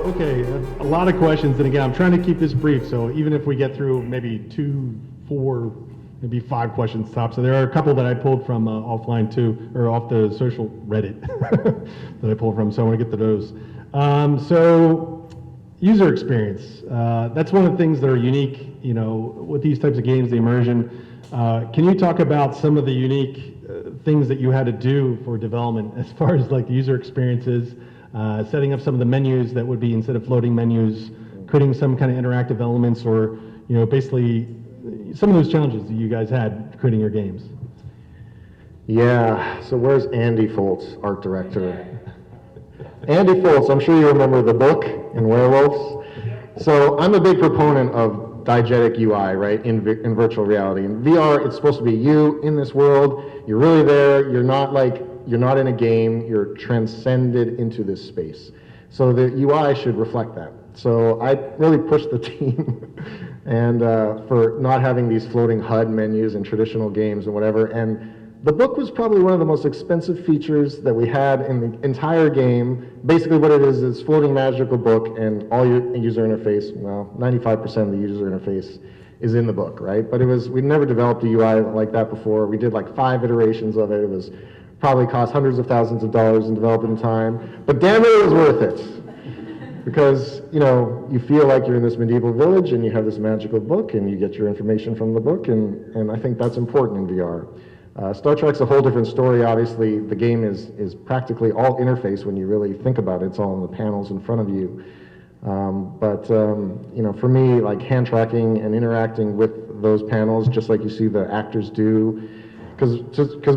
Okay, a lot of questions, and again, I'm trying to keep this brief, so even if we get through maybe 2, 4, maybe 5 questions top. So there are a couple that I pulled from offline too, or off the social Reddit that I pulled from, so I want to get to those. So user experience, that's one of the things that are unique, you know, with these types of games, the immersion. Can you talk about some of the unique things that you had to do for development as far as like the user experiences, setting up some of the menus that would be, instead of floating menus, creating some kind of interactive elements, or, you know, basically some of those challenges that you guys had creating your games? Yeah, so where's Andy Foltz, art director? Andy Foltz, I'm sure you remember the book in Werewolves. So I'm a big proponent of diegetic UI, right, in virtual reality. In VR, it's supposed to be you in this world. You're really there. You're not in a game. You're transcended into this space. So the UI should reflect that. So I really pushed the team and for not having these floating HUD menus in traditional games and whatever. And the book was probably one of the most expensive features that we had in the entire game. Basically what it is floating magical book, and all your user interface, well, 95% of the user interface is in the book, right? But we never developed a UI like that before. We did like 5 iterations of it. It was probably cost hundreds of thousands of dollars in development time, but damn it, it was worth it. Because, you know, you feel like you're in this medieval village and you have this magical book and you get your information from the book, and I think that's important in VR. Star Trek's a whole different story. Obviously, the game is practically all interface when you really think about it. It's all in the panels in front of you. You know, for me, like hand tracking and interacting with those panels, just like you see the actors do, because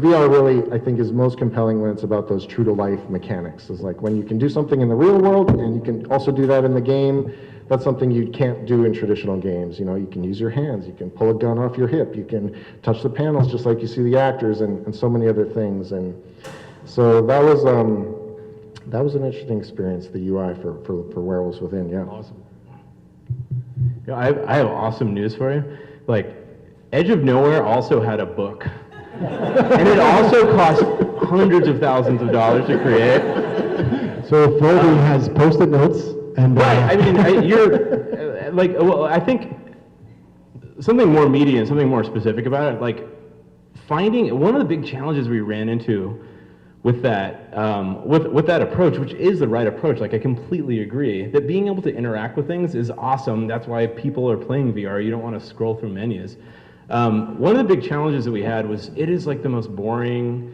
VR really, I think, is most compelling when it's about those true-to-life mechanics. It's like when you can do something in the real world and you can also do that in the game. That's something you can't do in traditional games. You know, you can use your hands, you can pull a gun off your hip, you can touch the panels just like you see the actors, and so many other things. And so that was an interesting experience, the UI for Werewolves Within. Yeah. Awesome. You know, I have awesome news for you. Like, Edge of Nowhere also had a book, and it also cost hundreds of thousands of dollars to create. So Foldy has post-it notes. And, right. I mean, you're like, well, I think something more meaty and something more specific about it. Like, finding one of the big challenges we ran into with that with that approach, which is the right approach. Like, I completely agree that being able to interact with things is awesome. That's why people are playing VR. You don't want to scroll through menus. One of the big challenges that we had was it is like the most boring,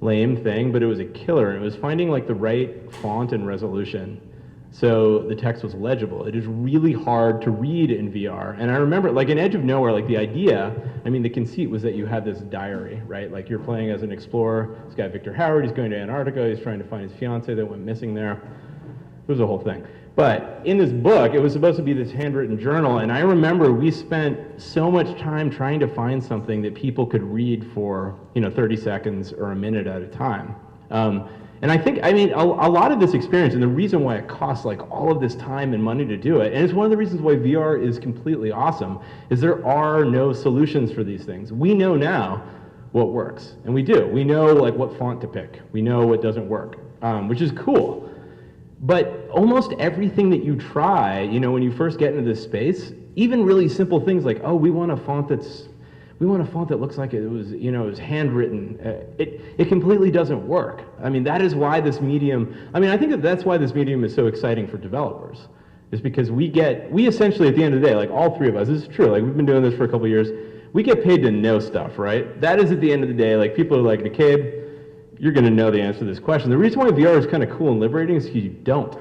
lame thing, but it was a killer. It was finding like the right font and resolution, so the text was legible. It is really hard to read in VR. And I remember, like in Edge of Nowhere, like the idea, I mean, the conceit was that you had this diary, right? Like you're playing as an explorer. This guy, Victor Howard, he's going to Antarctica. He's trying to find his fiance that went missing there. It was a whole thing. But in this book, it was supposed to be this handwritten journal. And I remember we spent so much time trying to find something that people could read for, 30 seconds or a minute at a time. And I think, I mean, a lot of this experience, and the reason why it costs like all of this time and money to do it, and it's one of the reasons why VR is completely awesome, is there are no solutions for these things. We know now what works, and we do. We know like what font to pick. We know what doesn't work, which is cool. But almost everything that you try, when you first get into this space, even really simple things like, oh, we want a font that looks like it was, it was handwritten. It completely doesn't work. I mean, that is why this medium, I think that's why this medium is so exciting for developers, is because we essentially, at the end of the day, like all three of us, this is true, like we've been doing this for a couple of years, we get paid to know stuff, right? That is at the end of the day, like people are like, McCabe, you're gonna know the answer to this question. The reason why VR is kind of cool and liberating is because you don't.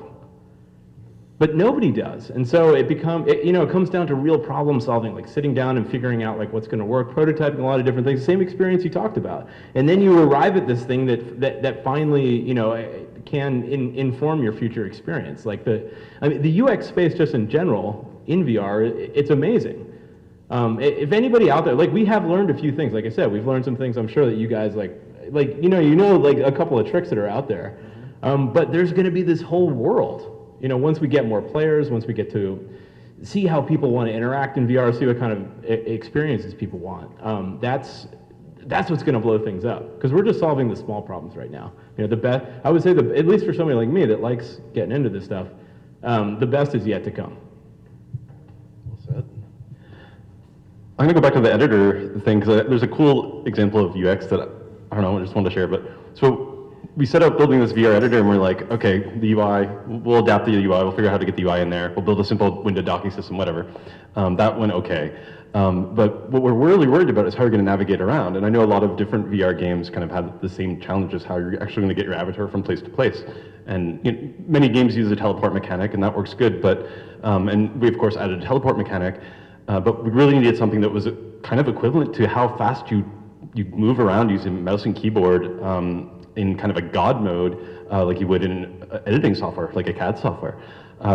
But nobody does, and so it comes down to real problem solving, like sitting down and figuring out like what's going to work, prototyping a lot of different things, same experience you talked about, and then you arrive at this thing that finally can inform your future experience. Like the UX space just in general in VR, it's amazing. If anybody out there, like we have learned a few things. Like I said, we've learned some things. I'm sure that you guys like a couple of tricks that are out there, but there's going to be this whole world. Once we get more players, once we get to see how people want to interact in VR, see what kind of experiences people want, that's what's going to blow things up. Because we're just solving the small problems right now. I would say at least for somebody like me that likes getting into this stuff, The best is yet to come. Well said. I'm going to go back to the editor thing, because there's a cool example of UX that, I don't know, I just wanted to share. But so we set out building this VR editor, and we're like, okay, the UI, we'll adapt the UI, we'll figure out how to get the UI in there, we'll build a simple window docking system, whatever. That went okay. But what we're really worried about is how you're going to navigate around. And I know a lot of different VR games kind of have the same challenges, how you're actually going to get your avatar from place to place. And you know, many games use a teleport mechanic, and that works good. But and we of course added a teleport mechanic, but we really needed something that was kind of equivalent to how fast you move around using mouse and keyboard in kind of a God mode, like you would in editing software, like a CAD software.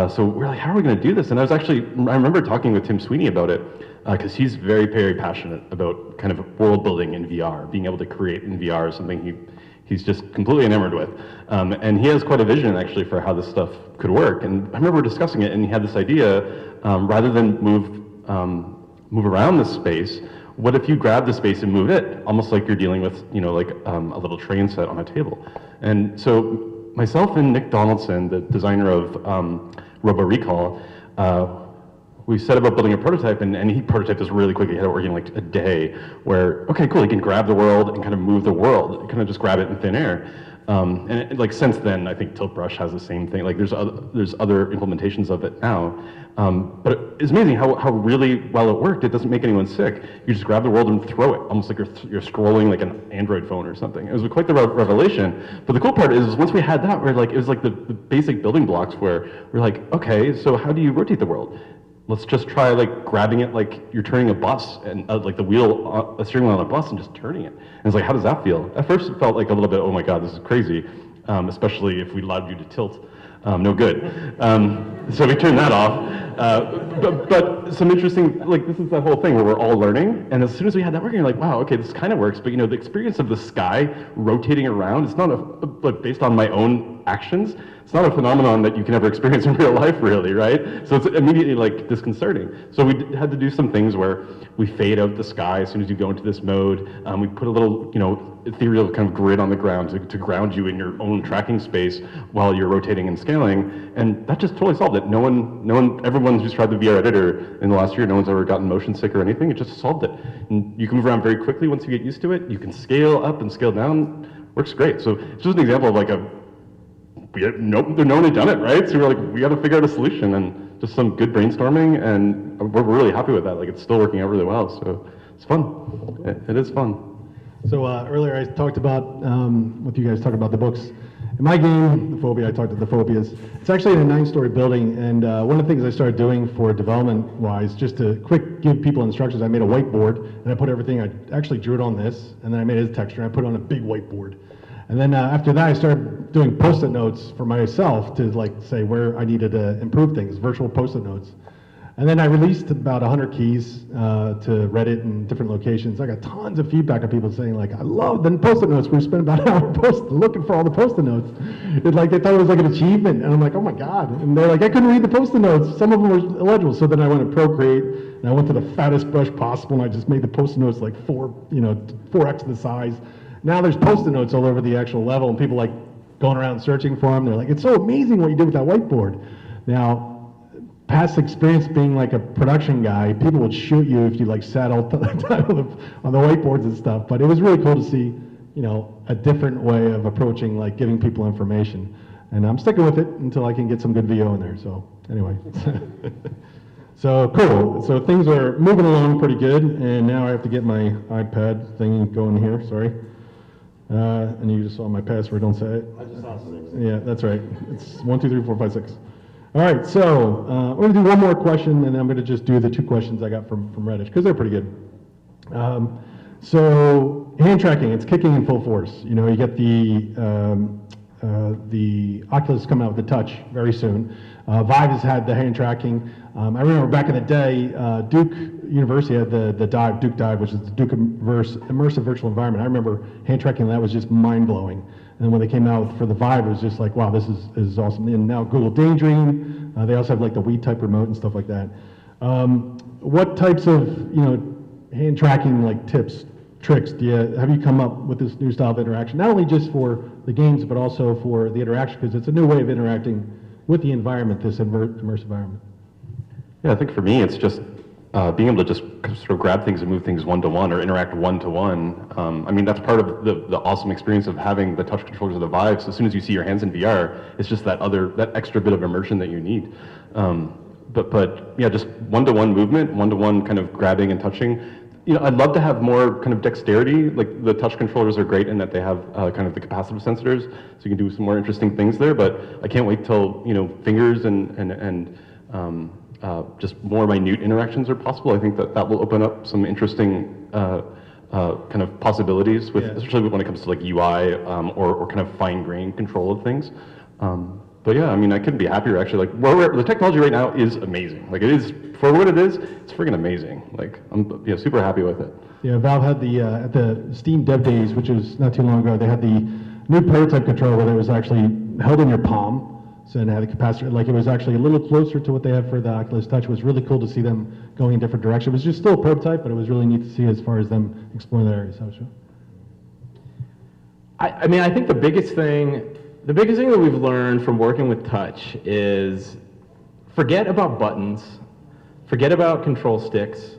So we're like, how are we going to do this? And I remember talking with Tim Sweeney about it, because he's very, very passionate about kind of world building in VR. Being able to create in VR is something he's just completely enamored with. And he has quite a vision actually for how this stuff could work. And I remember discussing it, and he had this idea, rather than move around the space, what if you grab the space and move it, almost like you're dealing with, you know, like a little train set on a table. And so myself and Nick Donaldson, the designer of Robo Recall, we set about building a prototype, and he prototyped this really quickly. He had it working like a day, where, okay, cool, you can grab the world and kind of move the world. You kind of just grab it in thin air. Like since then, I think Tilt Brush has the same thing. Like there's other implementations of it now. But it's amazing how really well it worked. It doesn't make anyone sick. You just grab the world and throw it, almost like you're scrolling like an Android phone or something. It was quite the revelation. But the cool part is once we had that, it was like the basic building blocks where we're like, okay, so how do you rotate the world? Let's just try like grabbing it like you're turning a bus, and like the wheel, a steering wheel on a bus, and just turning it. And it's like, how does that feel? At first it felt like a little bit, oh my God, this is crazy, especially if we allowed you to tilt. No good. So we turned that off. But some interesting, like this is the whole thing where we're all learning, and as soon as we had that working, you're like, wow, okay, this kind of works. But you know, the experience of the sky rotating around, it's not like based on my own actions. It's not a phenomenon that you can ever experience in real life, really, right? So it's immediately like disconcerting. So we had to do some things where we fade out the sky as soon as you go into this mode. We put a little, you know, ethereal kind of grid on the ground to ground you in your own tracking space while you're rotating and scaling, and that just totally solved it. Everyone who's tried the VR editor in the last year, no one's ever gotten motion sick or anything. It just solved it. And you can move around very quickly once you get used to it. You can scale up and scale down. Works great. So it's just an example of like no one had done it, right? So we're like, we got to figure out a solution, and just some good brainstorming, and we're really happy with that. Like it's still working out really well. So it's fun. It is fun. So earlier I talked about, with you guys talking about the books. In my game, The Phobia, I talked about the phobias. It's actually in a 9-story building, and one of the things I started doing for development-wise, just to give people instructions, I made a whiteboard, and I put everything, I actually drew it on this, and then I made it as texture, and I put it on a big whiteboard. And then after that, I started doing Post-it notes for myself to like say where I needed to improve things, virtual Post-it notes. And then I released about 100 keys to Reddit and different locations. I got tons of feedback of people saying like, I love the Post-it notes. We spent about an hour looking for all the Post-it notes. It's like they thought it was like an achievement, and I'm like, oh my God. And they're like, I couldn't read the Post-it notes. Some of them were illegible. So then I went to Procreate, and I went to the fattest brush possible, and I just made the Post-it notes like 4x the size. Now there's Post-it notes all over the actual level, and people like going around searching for them. They're like, it's so amazing what you did with that whiteboard. Now, past experience being like a production guy, people would shoot you if you like sat all the time on the whiteboards and stuff. But it was really cool to see, you know, a different way of approaching like giving people information. And I'm sticking with it until I can get some good VO in there. So anyway, so cool. So things are moving along pretty good. And now I have to get my iPad thing going here. Sorry. And you just saw my password. Don't say it. I just saw 6. Yeah, that's right. It's 1, 2, 3, 4, 5, 6. All right, so we're going to do one more question, and then I'm going to just do the 2 questions I got from Reddit, because they're pretty good. So hand tracking, it's kicking in full force. You know, you get the Oculus coming out with the Touch very soon. Vive has had the hand tracking. I remember back in the day, Duke University had the Dive, Duke Dive, which is the Duke Immersive Virtual Environment. I remember hand tracking that was just mind-blowing. And when they came out for the Vive, it was just like, wow, this is awesome. And now Google Daydream, they also have like the Wii type remote and stuff like that. What types of, you know, hand tracking like tips, tricks have you come up with this new style of interaction? Not only just for the games, but also for the interaction, because it's a new way of interacting, with the environment, this immersive environment? Yeah, I think for me, it's just being able to just sort of grab things and move things one-to-one or interact one-to-one. I mean, that's part of the awesome experience of having the touch controllers of the Vive. So as soon as you see your hands in VR, it's just that extra bit of immersion that you need. But yeah, just one-to-one movement, one-to-one kind of grabbing and touching. You know, I'd love to have more kind of dexterity. Like the touch controllers are great in that they have kind of the capacitive sensors, so you can do some more interesting things there. But I can't wait till fingers and just more minute interactions are possible. I think that will open up some interesting kind of possibilities with, especially when it comes to like UI or kind of fine-grained control of things. But yeah, I mean, I couldn't be happier actually. Like, the technology right now is amazing. Like, it is, for what it is, it's freaking amazing. Like, I'm super happy with it. Yeah, Valve had the, at the Steam Dev Days, which was not too long ago, they had the new prototype controller that was actually held in your palm. So it had a capacitor, like it was actually a little closer to what they have for the Oculus Touch. It was really cool to see them going in different directions. It was just still a prototype, but it was really neat to see as far as them exploring that area. So, sure. I mean, I think the biggest thing that we've learned from working with touch is forget about buttons, forget about control sticks,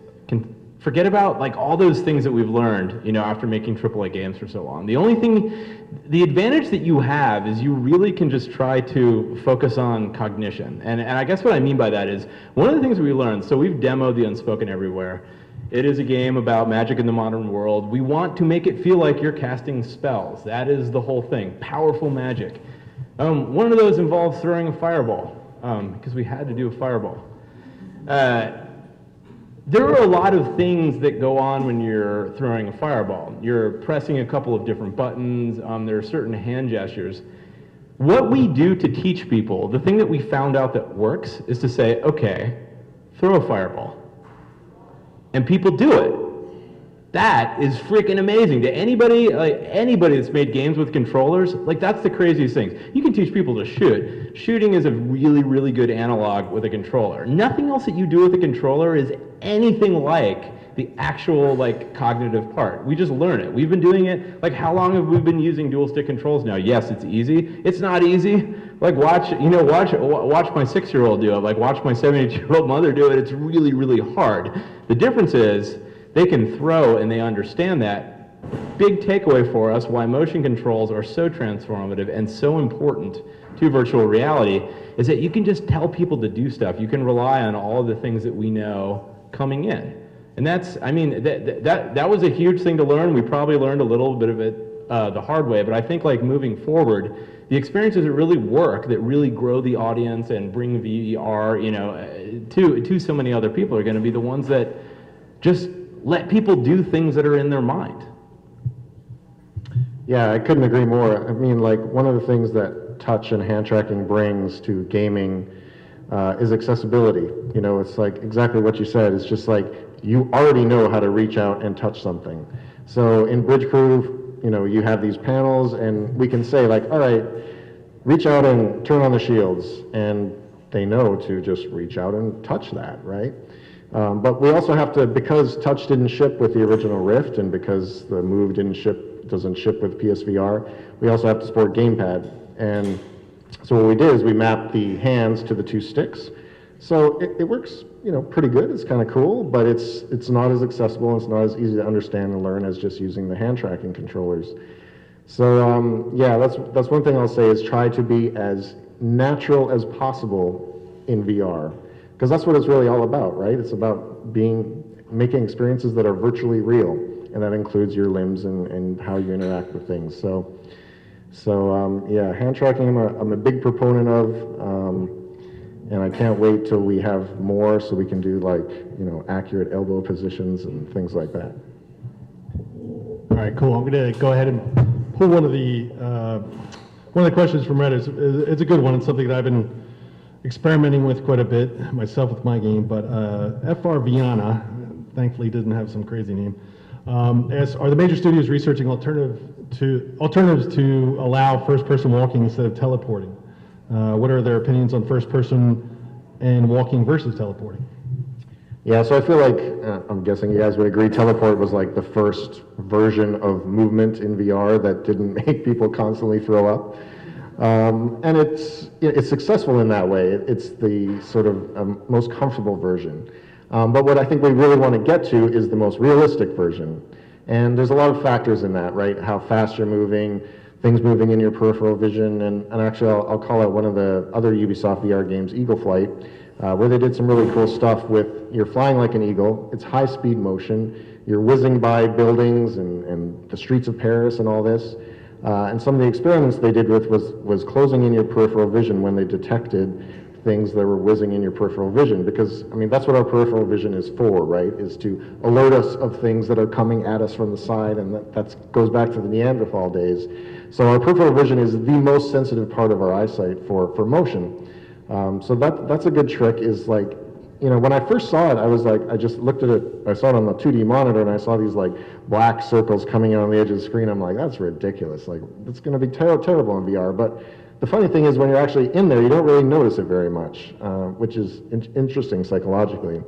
forget about like all those things that we've learned, after making AAA games for so long. The advantage that you have is you really can just try to focus on cognition. And I guess what I mean by that is, one of the things we learned, so we've demoed the Unspoken Everywhere. It is a game about magic in the modern world. We want to make it feel like you're casting spells. That is the whole thing, powerful magic. One of those involves throwing a fireball, because we had to do a fireball. There are a lot of things that go on when you're throwing a fireball. You're pressing a couple of different buttons. There are certain hand gestures. What we do to teach people, the thing that we found out that works, is to say, okay, throw a fireball. And people do it. That is freaking amazing. To anybody that's made games with controllers, like that's the craziest thing. You can teach people to shoot. Shooting is a really, really good analog with a controller. Nothing else that you do with a controller is anything like the actual cognitive part. We just learn it. We've been doing it, how long have we been using dual stick controls now? Yes, it's easy. It's not easy. Watch my 6-year-old do it. Watch my 72-year-old mother do it. It's really, really hard. The difference is they can throw and they understand that. Big takeaway for us, why motion controls are so transformative and so important to virtual reality, is that you can just tell people to do stuff. You can rely on all of the things that we know coming in. And that's, I mean, that was a huge thing to learn. We probably learned a little bit of it the hard way, but I think moving forward, the experiences that really work, that really grow the audience and bring VR, to so many other people are going to be the ones that just let people do things that are in their mind. Yeah, I couldn't agree more. I mean, one of the things that touch and hand tracking brings to gaming is accessibility. It's exactly what you said. It's just you already know how to reach out and touch something. So in Bridge Crew, you have these panels, and we can say all right, reach out and turn on the shields, and they know to just reach out and touch that, right? But we also have to, because touch didn't ship with the original Rift, and because the Move doesn't ship with PSVR, we also have to support gamepad. And so what we did is we mapped the hands to the 2 sticks. So it works, pretty good. It's kind of cool, but it's not as accessible and it's not as easy to understand and learn as just using the hand tracking controllers. So yeah, that's one thing I'll say, is try to be as natural as possible in VR, because that's what it's really all about, right? It's about making experiences that are virtually real, and that includes your limbs and how you interact with things. So yeah, hand tracking I'm a big proponent of. And I can't wait till we have more so we can do accurate elbow positions and things like that. All right, cool. I'm going to go ahead and pull one of the questions from Reddit. It's a good one. It's something that I've been experimenting with quite a bit myself with my game. But FR Viana, thankfully, doesn't have some crazy name. Asks, are the major studios researching alternatives to allow first-person walking instead of teleporting? What are their opinions on first-person and walking versus teleporting? Yeah, so I feel I'm guessing you guys would agree, teleport was the first version of movement in VR that didn't make people constantly throw up. And it's successful in that way. It's the sort of most comfortable version. But what I think we really want to get to is the most realistic version. And there's a lot of factors in that, right? How fast you're moving, things moving in your peripheral vision, and actually I'll call out one of the other Ubisoft VR games, Eagle Flight, where they did some really cool stuff with, you're flying like an eagle, it's high speed motion, you're whizzing by buildings and the streets of Paris and all this. And some of the experiments they did with was closing in your peripheral vision when they detected things that were whizzing in your peripheral vision, because, I mean, that's what our peripheral vision is for, right, is to alert us of things that are coming at us from the side, and that goes back to the Neanderthal days. So our peripheral vision is the most sensitive part of our eyesight for motion. So that's a good trick, is like, you know, when I first saw it, I was like, I just looked at it, I saw it on the 2D monitor, and I saw these like black circles coming out on the edge of the screen. I'm like, that's ridiculous. Like, it's going to be terrible in VR. But the funny thing is, when you're actually in there, you don't really notice it very much, which is interesting psychologically.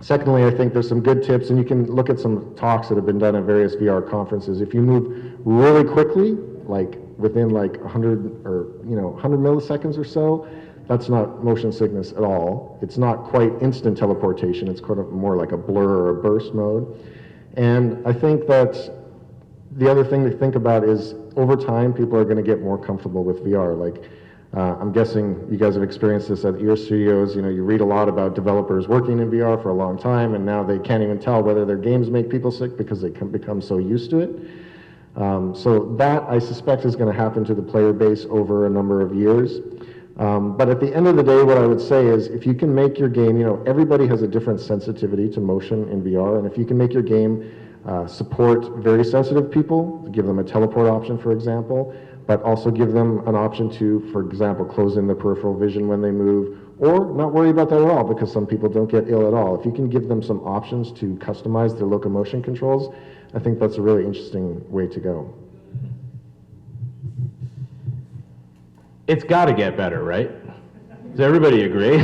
Secondly, I think there's some good tips, and you can look at some talks that have been done at various VR conferences. If you move really quickly, like within like 100 or 100 milliseconds or so, that's not motion sickness at all. It's not quite instant teleportation. It's kind of more like a blur or a burst mode. And I think that the other thing to think about is, over time, people are going to get more comfortable with VR. Like, I'm guessing you guys have experienced this at your studios. You know, you read a lot about developers working in VR for a long time, and now they can't even tell whether their games make people sick because they can become so used to it. So that, I suspect, is going to happen to the player base over a number of years. But at the end of the day, what I would say is, if you can make your game, you know, everybody has a different sensitivity to motion in VR, and if you can make your game support very sensitive people, give them a teleport option, for example, but also give them an option to, for example, close in the peripheral vision when they move, or not worry about that at all, because some people don't get ill at all. If you can give them some options to customize their locomotion controls, I think that's a really interesting way to go. It's got to get better, right? Does everybody agree?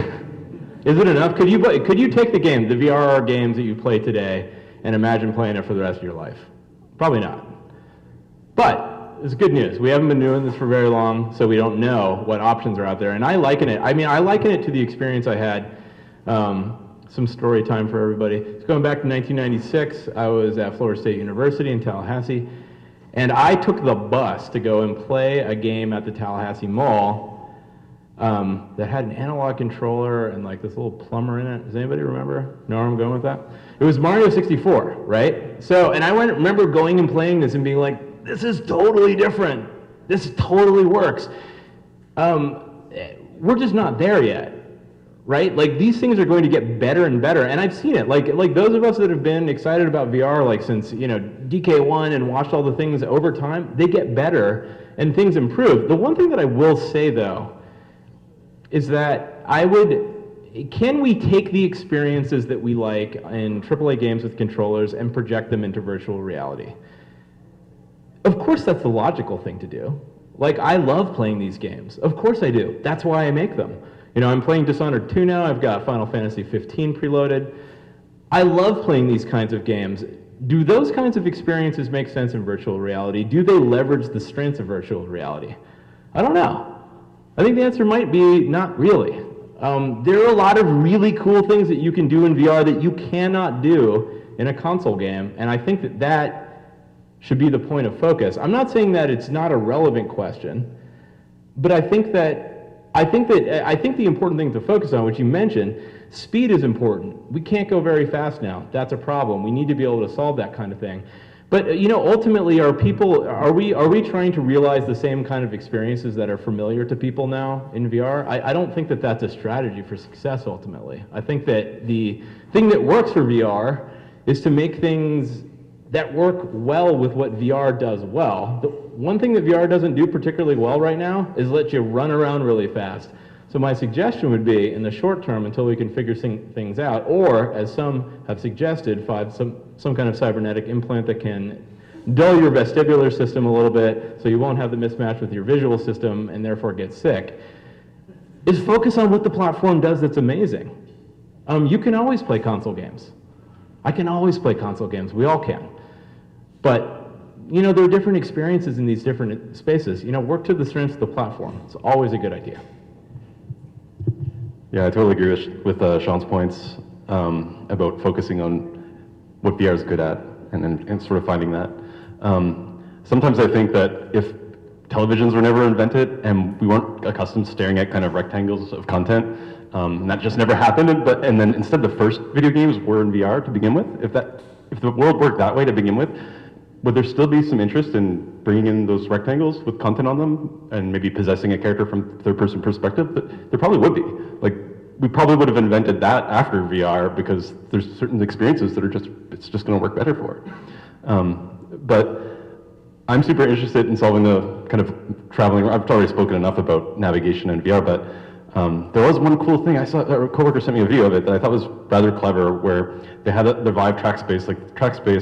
Is it enough? Could you take the game, the VR games that you play today, and imagine playing it for the rest of your life? Probably not. But it's good news. We haven't been doing this for very long, so we don't know what options are out there. And I liken it. I mean, I liken it to the experience I had. Some story time for everybody. It's going back to 1996. I was at Florida State University in Tallahassee, and I took the bus to go and play a game at the Tallahassee Mall that had an analog controller and like this little plumber in it. Does anybody remember? Know where I'm going with that? It was Mario 64, right? So, and I remember going and playing this and being like, this is totally different. This totally works. We're just not there yet, right? Like, these things are going to get better and better, and I've seen it. Like those of us that have been excited about VR, like since, you know, DK1 and watched all the things over time, they get better and things improve. The one thing that I will say, though, is that can we take the experiences that we like in AAA games with controllers and project them into virtual reality? Of course that's the logical thing to do. Like, I love playing these games. Of course I do. That's why I make them. You know, I'm playing Dishonored 2 now. I've got Final Fantasy 15 preloaded. I love playing these kinds of games. Do those kinds of experiences make sense in virtual reality? Do they leverage the strengths of virtual reality? I don't know. I think the answer might be not really. There are a lot of really cool things that you can do in VR that you cannot do in a console game, and I think that that should be the point of focus. I'm not saying that it's not a relevant question, but I think the important thing to focus on, which you mentioned, speed is important. We can't go very fast now. That's a problem. We need to be able to solve that kind of thing. But, you know, ultimately, are we trying to realize the same kind of experiences that are familiar to people now in VR? I don't think that that's a strategy for success, ultimately. I think that the thing that works for VR is to make things that work well with what VR does well. The one thing that VR doesn't do particularly well right now is let you run around really fast. So my suggestion would be, in the short term, until we can figure things out, or, as some have suggested, some kind of cybernetic implant that can dull your vestibular system a little bit so you won't have the mismatch with your visual system and therefore get sick, is focus on what the platform does that's amazing. You can always play console games. I can always play console games. We all can. But you know, there are different experiences in these different spaces. You know, work to the strengths of the platform. It's always a good idea. Yeah, I totally agree with Sean's points about focusing on what VR is good at and sort of finding that. Sometimes I think that if televisions were never invented and we weren't accustomed to staring at kind of rectangles of content, and that just never happened, and then instead the first video games were in VR to begin with, if the world worked that way to begin with, would there still be some interest in bringing in those rectangles with content on them and maybe possessing a character from third-person perspective? There probably would be. Like, we probably would have invented that after VR because there's certain experiences that it's just going to work better for it. But I'm super interested in solving the kind of traveling. I've already spoken enough about navigation in VR, but there was one cool thing. I saw a coworker sent me a video of it that I thought was rather clever, where they had the Vive track space,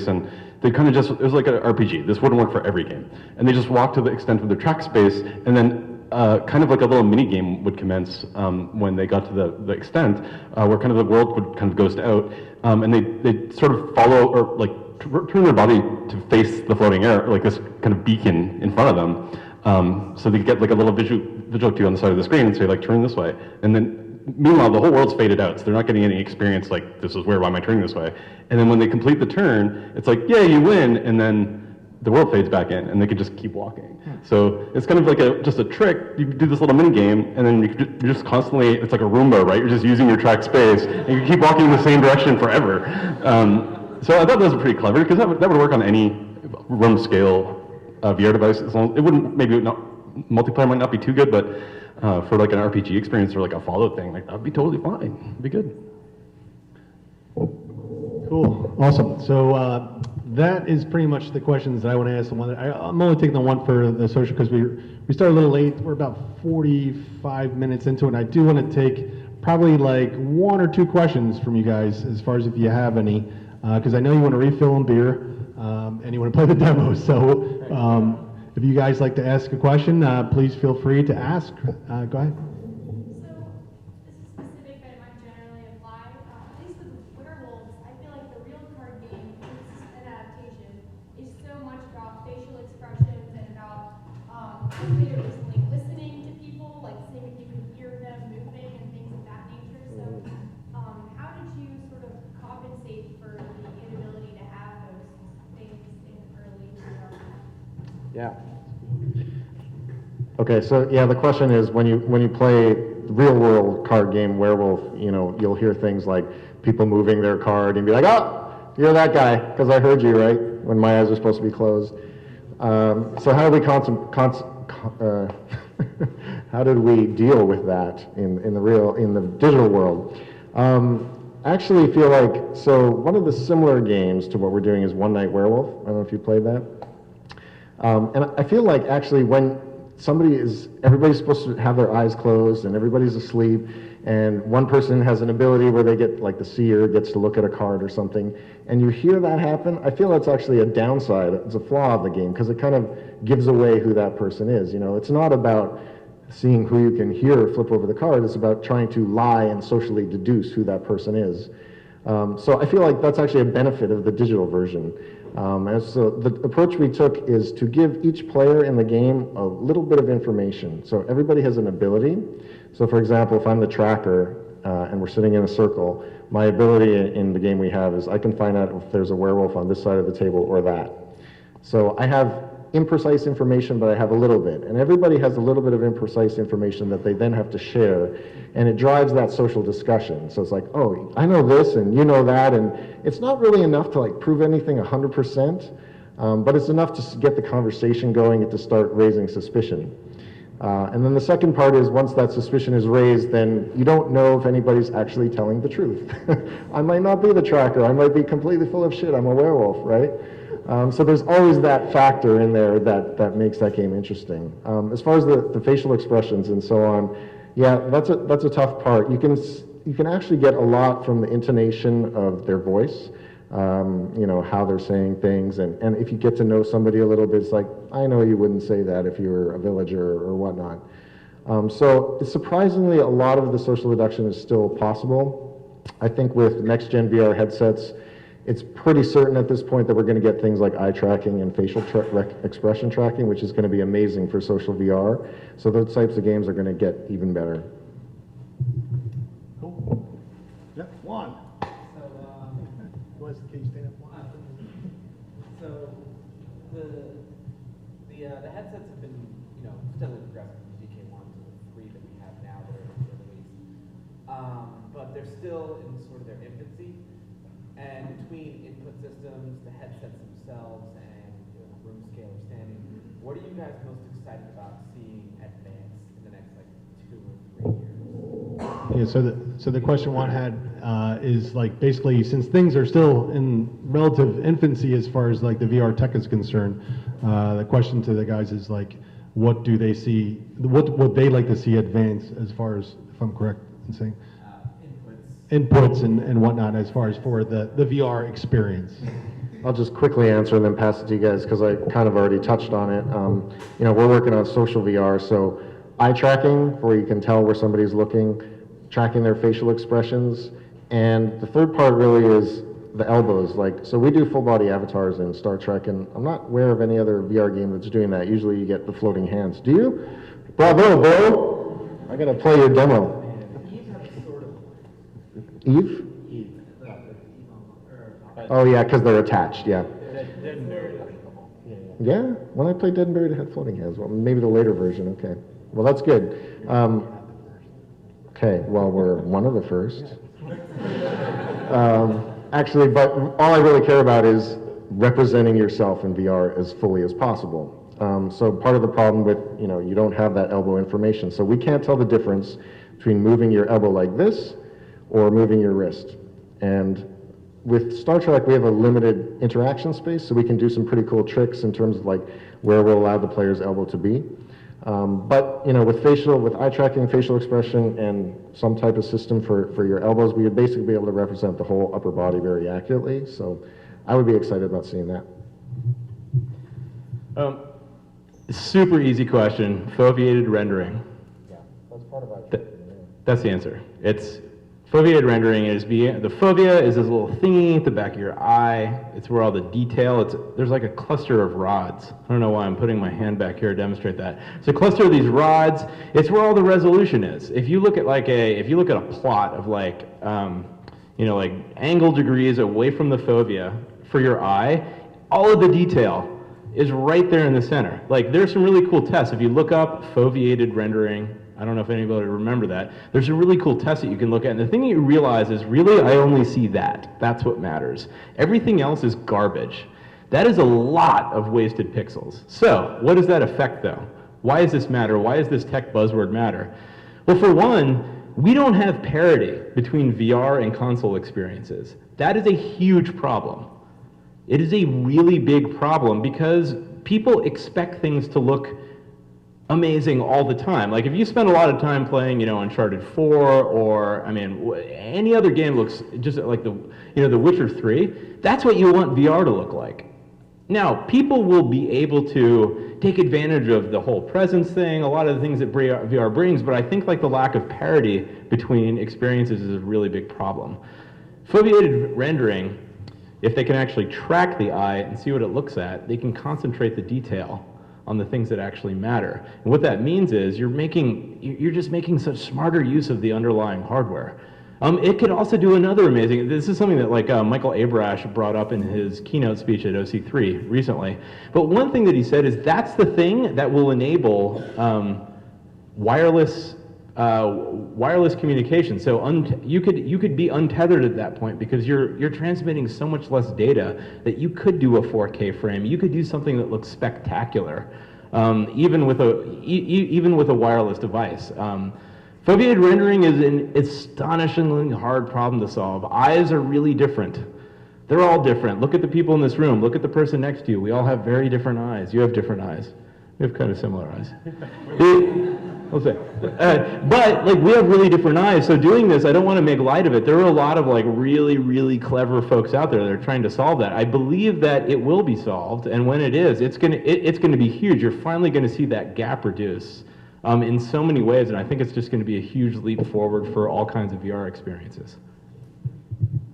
and they kind of just, it was like an RPG. This wouldn't work for every game. And they just walked to the extent of their track space, and then kind of like a little mini game would commence when they got to the extent where kind of the world would kind of ghost out, and they sort of follow or like turn their body to face the floating air, like this kind of beacon in front of them, so they get like a little visual cue on the side of the screen and say like turn this way, and then meanwhile the whole world's faded out, so they're not getting any experience like this is where, why am I turning this way? And then when they complete the turn, it's like, yeah, you win, and then the world fades back in, and they can just keep walking. So it's kind of like just a trick. You do this little mini game, and then you're just constantly, it's like a Roomba, right? You're just using your track space, and you keep walking in the same direction forever. So I thought that was pretty clever, because that would work on any room scale VR device. As long, it wouldn't, maybe not, multiplayer might not be too good, but for like an RPG experience or like a Fallout thing, like that would be totally fine. It'd be good. Cool, awesome. So that is pretty much the questions that I want to ask. I'm only taking the one for the social because we started a little late. We're about 45 minutes into it. And I do want to take probably like one or two questions from you guys as far as if you have any, because I know you want to refill on beer and you want to play the demo. So if you guys like to ask a question, please feel free to ask. Go ahead. Listening to people, like seeing if you can hear them moving and things of that nature. So, how did you sort of compensate for the inability to have those things in early VR? Yeah. Okay, so yeah, the question is when you play real world card game Werewolf, you know, you'll hear things like people moving their card and be like, oh, you're that guy, because I heard you, right? When my eyes are supposed to be closed. So how do we how did we deal with that in the digital world? I actually feel like, so one of the similar games to what we're doing is One Night Werewolf. I don't know if you played that. And I feel like actually when everybody's supposed to have their eyes closed and everybody's asleep, and one person has an ability where they get, like the seer gets to look at a card or something, and you hear that happen, I feel that's actually a downside, it's a flaw of the game, because it kind of gives away who that person is. You know, it's not about seeing who you can hear flip over the card, it's about trying to lie and socially deduce who that person is. So I feel like that's actually a benefit of the digital version. And so the approach we took is to give each player in the game a little bit of information. So everybody has an ability. So for example, if I'm the tracker and we're sitting in a circle, my ability in the game we have is I can find out if there's a werewolf on this side of the table or that. So I have imprecise information, but I have a little bit. And everybody has a little bit of imprecise information that they then have to share, and it drives that social discussion. So it's like, oh, I know this, and you know that, and it's not really enough to like prove anything 100%, but it's enough to get the conversation going and to start raising suspicion. And then the second part is once that suspicion is raised, then you don't know if anybody's actually telling the truth. I might not be the tracker, I might be completely full of shit, I'm a werewolf, right? So there's always that factor in there that makes that game interesting. As far as the facial expressions and so on, yeah, that's a tough part. You can actually get a lot from the intonation of their voice, you know, how they're saying things, and if you get to know somebody a little bit, it's like, I know you wouldn't say that if you were a villager or whatnot. So surprisingly, a lot of the social deduction is still possible. I think with next-gen VR headsets, It's pretty certain at this point that we're going to get things like eye tracking and facial expression tracking, which is going to be amazing for social VR. So those types of games are going to get even better. Cool. Yep, Juan. So, Can you stand up, Juan? so the headsets have been, steadily progressing from GK1 to the 3 that we have now that are released. But they're still in sort of their infancy. And between input systems, the headsets themselves, and room scale or standing, what are you guys most excited about seeing advance in the next 2 or 3 years? Yeah, so the question Juan had is basically, since things are still in relative infancy as far as the VR tech is concerned, the question to the guys is what do they see, what would they like to see advance as far as, if I'm correct in saying? Inputs and whatnot as far as for the VR experience. I'll just quickly answer and then pass it to you guys because I kind of already touched on it. We're working on social VR, so eye tracking where you can tell where somebody's looking, tracking their facial expressions, and the third part really is the elbows. So we do full body avatars in Star Trek, and I'm not aware of any other VR game that's doing that. Usually you get the floating hands. Do you? Bravo, bro! I'm gonna play your demo. Eve? Oh yeah, because they're attached, yeah. Yeah, when I played Dead and Buried, it had floating hands. Well, maybe the later version, okay. Well, that's good. Okay, well, we're one of the first. Actually, but all I really care about is representing yourself in VR as fully as possible. So part of the problem with, you don't have that elbow information. So we can't tell the difference between moving your elbow like this or moving your wrist. And with Star Trek, we have a limited interaction space, so we can do some pretty cool tricks in terms of where we'll allow the player's elbow to be. But with eye tracking, facial expression, and some type of system for your elbows, we would basically be able to represent the whole upper body very accurately. So I would be excited about seeing that. Super easy question. Foveated rendering. Yeah, that's part of our. That's the answer. It's foveated rendering. The fovea is this little thingy at the back of your eye. It's where all the detail. There's a cluster of rods. I don't know why I'm putting my hand back here to demonstrate that. It's a cluster of these rods. It's where all the resolution is. If you look at a plot of angle degrees away from the fovea for your eye, all of the detail is right there in the center. There's some really cool tests. If you look up foveated rendering, I don't know if anybody remember that. There's a really cool test that you can look at, and the thing that you realize is really I only see that. That's what matters. Everything else is garbage. That is a lot of wasted pixels. So, what does that affect though? Why does this matter? Why does this tech buzzword matter? Well, for one, we don't have parity between VR and console experiences. That is a huge problem. It is a really big problem because people expect things to look amazing all the time. If you spend a lot of time playing, Uncharted 4 or, any other game looks just like The Witcher 3, that's what you want VR to look like. Now, people will be able to take advantage of the whole presence thing, a lot of the things that VR brings, but I think the lack of parity between experiences is a really big problem. Foveated rendering, if they can actually track the eye and see what it looks at, they can concentrate the detail on the things that actually matter. And what that means is you're just making such smarter use of the underlying hardware. It could also do another amazing, this is something that Michael Abrash brought up in his keynote speech at OC3 recently. But one thing that he said is that's the thing that will enable wireless communication. So you could be untethered at that point because you're transmitting so much less data that you could do a 4K frame. You could do something that looks spectacular, even with a wireless device. Foveated rendering is an astonishingly hard problem to solve. Eyes are really different. They're all different. Look at the people in this room. Look at the person next to you. We all have very different eyes. You have different eyes. We have kind of similar eyes. I'll say. But we have really different eyes, so doing this, I don't want to make light of it. There are a lot of really, really clever folks out there that are trying to solve that. I believe that it will be solved, and when it is, it's gonna be huge. You're finally gonna see that gap reduce in so many ways, and I think it's just gonna be a huge leap forward for all kinds of VR experiences.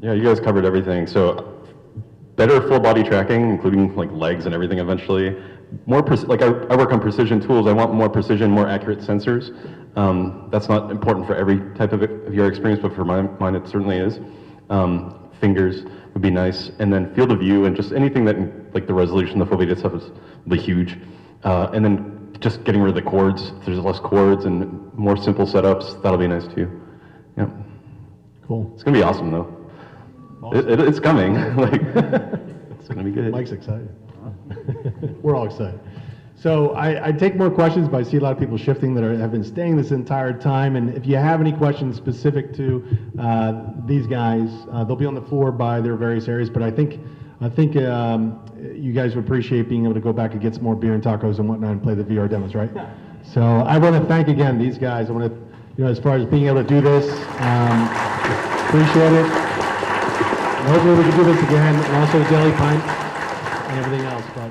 Yeah, you guys covered everything. So better full body tracking, including like legs and everything eventually. More like I work on precision tools. I want more precision, more accurate sensors. That's not important for every type of VR experience, but for mine it certainly is. Fingers would be nice, and then field of view and just anything that like the resolution, the full video stuff will be huge. And then just getting rid of the cords. If there's less cords and more simple setups, that'll be nice too. Yeah. Cool. It's gonna be awesome though. Awesome. It's coming. Like, it's gonna be good. Mike's excited. We're all excited. So I take more questions, but I see a lot of people shifting that have been staying this entire time. And if you have any questions specific to these guys, they'll be on the floor by their various areas. But I think you guys would appreciate being able to go back and get some more beer and tacos and whatnot and play the VR demos, right? So I want to thank again these guys. I want to, as far as being able to do this, appreciate it. And hopefully we can do this again, and also DailyPint and everything else. But